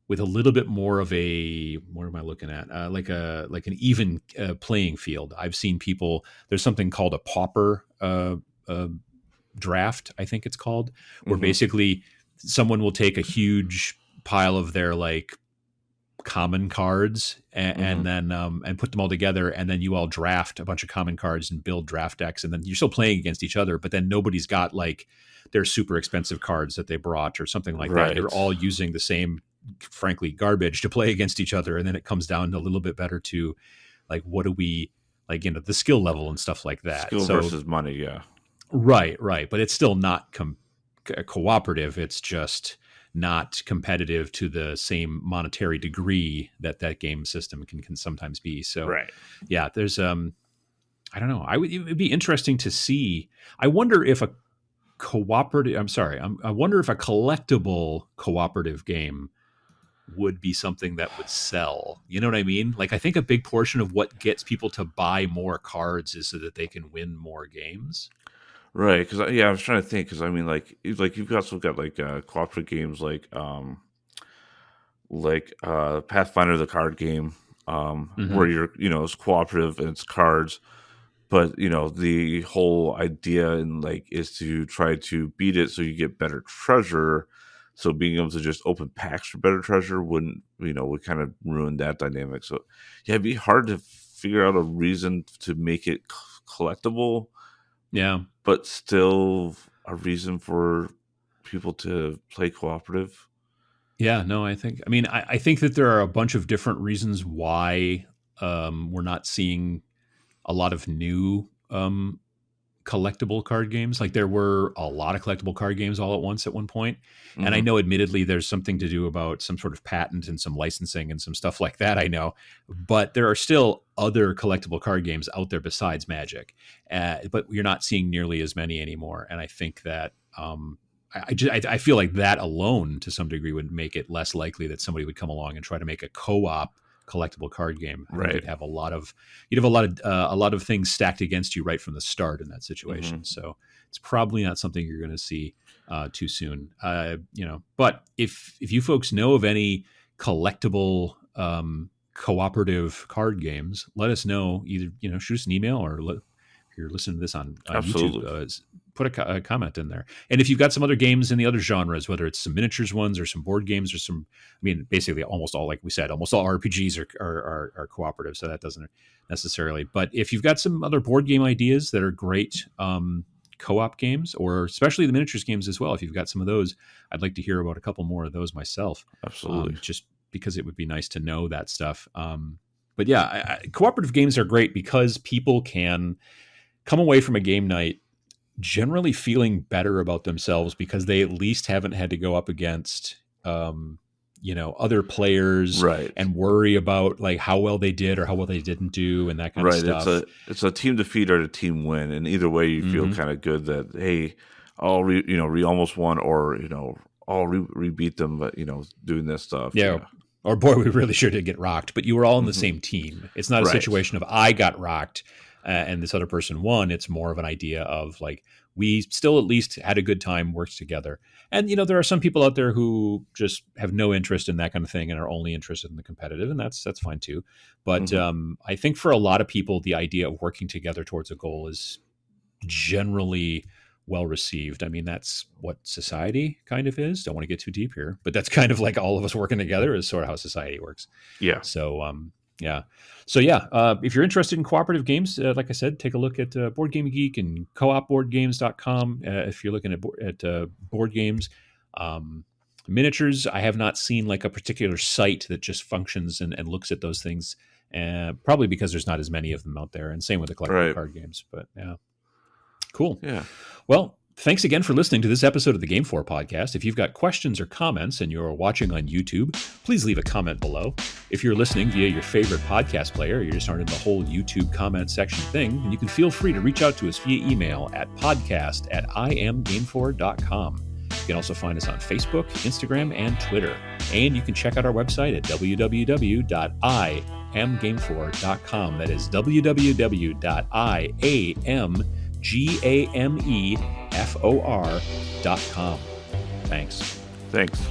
with a little bit more of a what am I looking at? Like an even playing field. I've seen people. There's something called a pauper uh, draft. I think it's called, where
Hmm.
basically someone will take a huge pile of their like common cards
Hmm.
and then and put them all together, and then you all draft a bunch of common cards and build draft decks, and then you're still playing against each other, but then nobody's got like their super expensive cards that they brought or something like that. You're
Right.
all using the same, frankly, garbage to play against each other, and then it comes down a little bit better to like what do we like, the skill level and stuff like that.
Skill
So
versus money. Yeah.
right, right, but it's still not cooperative. It's just not competitive to the same monetary degree that that game system can sometimes be. So,
Right.
yeah, there's I don't know. It would be interesting to see. I wonder if a cooperative. I'm sorry. I wonder if a collectible cooperative game would be something that would sell. You know what I mean? Like I think a big portion of what gets people to buy more cards is so that they can win more games.
Right. Because yeah, I was trying to think. Because I mean, like you've also got like cooperative games like Pathfinder the card game, where
Hmm.
it's cooperative and it's cards, but the whole idea and like is to try to beat it so you get better treasure. So being able to just open packs for better treasure wouldn't would kind of ruin that dynamic. So yeah, it'd be hard to figure out a reason to make it collectible,
Yeah.
but still a reason for people to play cooperative.
Yeah, no, I mean, I think that there are a bunch of different reasons why we're not seeing a lot of new collectible card games. Like there were a lot of collectible card games all at once at one point. And I
Hmm.
know admittedly there's something to do about some sort of patent and some licensing and some stuff like that, I know. But there are still other collectible card games out there besides Magic. But you're not seeing nearly as many anymore. And I think that I feel like that alone to some degree would make it less likely that somebody would come along and try to make a co-op collectible card game. I think
Right.
you'd have a lot of things stacked against you right from the start in that situation.
Mhm.
So it's probably not something you're going to see too soon. But if you folks know of any collectible cooperative card games, let us know. Either shoot us an email, or if you're listening to this on YouTube,
Absolutely.
put a comment in there. And if you've got some other games in the other genres, whether it's some miniatures ones or some board games or some, I mean, basically almost all, like we said, almost all RPGs are cooperative, so that doesn't necessarily. But if you've got some other board game ideas that are great co-op games, or especially the miniatures games as well, if you've got some of those, I'd like to hear about a couple more of those myself.
Absolutely.
Just because it would be nice to know that stuff. But yeah, cooperative games are great because people can come away from a game night generally feeling better about themselves because they at least haven't had to go up against other players
Right.
and worry about like how well they did or how well they didn't do and that kind of
Right.
stuff.
It's a team defeat or a team win, and either way, you feel
Mhm.
kind of good that, hey, we almost won, or we beat them, but doing this stuff.
Yeah.
Yeah.
Or boy, we really sure did get rocked, but you were all on the
Mhm.
same team. It's not a
Right.
situation of I got rocked and this other person won. It's more of an idea of like, we still at least had a good time, worked together. And, there are some people out there who just have no interest in that kind of thing and are only interested in the competitive, and that's fine too. But
Mhm.
I think for a lot of people, the idea of working together towards a goal is generally well received. I mean, that's what society kind of is. Don't want to get too deep here, but that's kind of like all of us working together is sort of how society works.
Yeah.
So, yeah. So, yeah, if you're interested in cooperative games, like I said, take a look at Board Game Geek and coopboardgames.com if you're looking at board games. Miniatures, I have not seen like a particular site that just functions and looks at those things, probably because there's not as many of them out there. And same with the collectible
Right.
card games. But, yeah. Cool.
Yeah.
Well, thanks again for listening to this episode of the Game 4 podcast. If you've got questions or comments and you're watching on YouTube, please leave a comment below. If you're listening via your favorite podcast player, you're just aren't in the whole YouTube comment section thing, and you can feel free to reach out to us via email at podcast@imgame4.com. You can also find us on Facebook, Instagram, and Twitter. And you can check out our website at www.imgame4.com. That is www.iamgamefor.com. Thanks.
Thanks.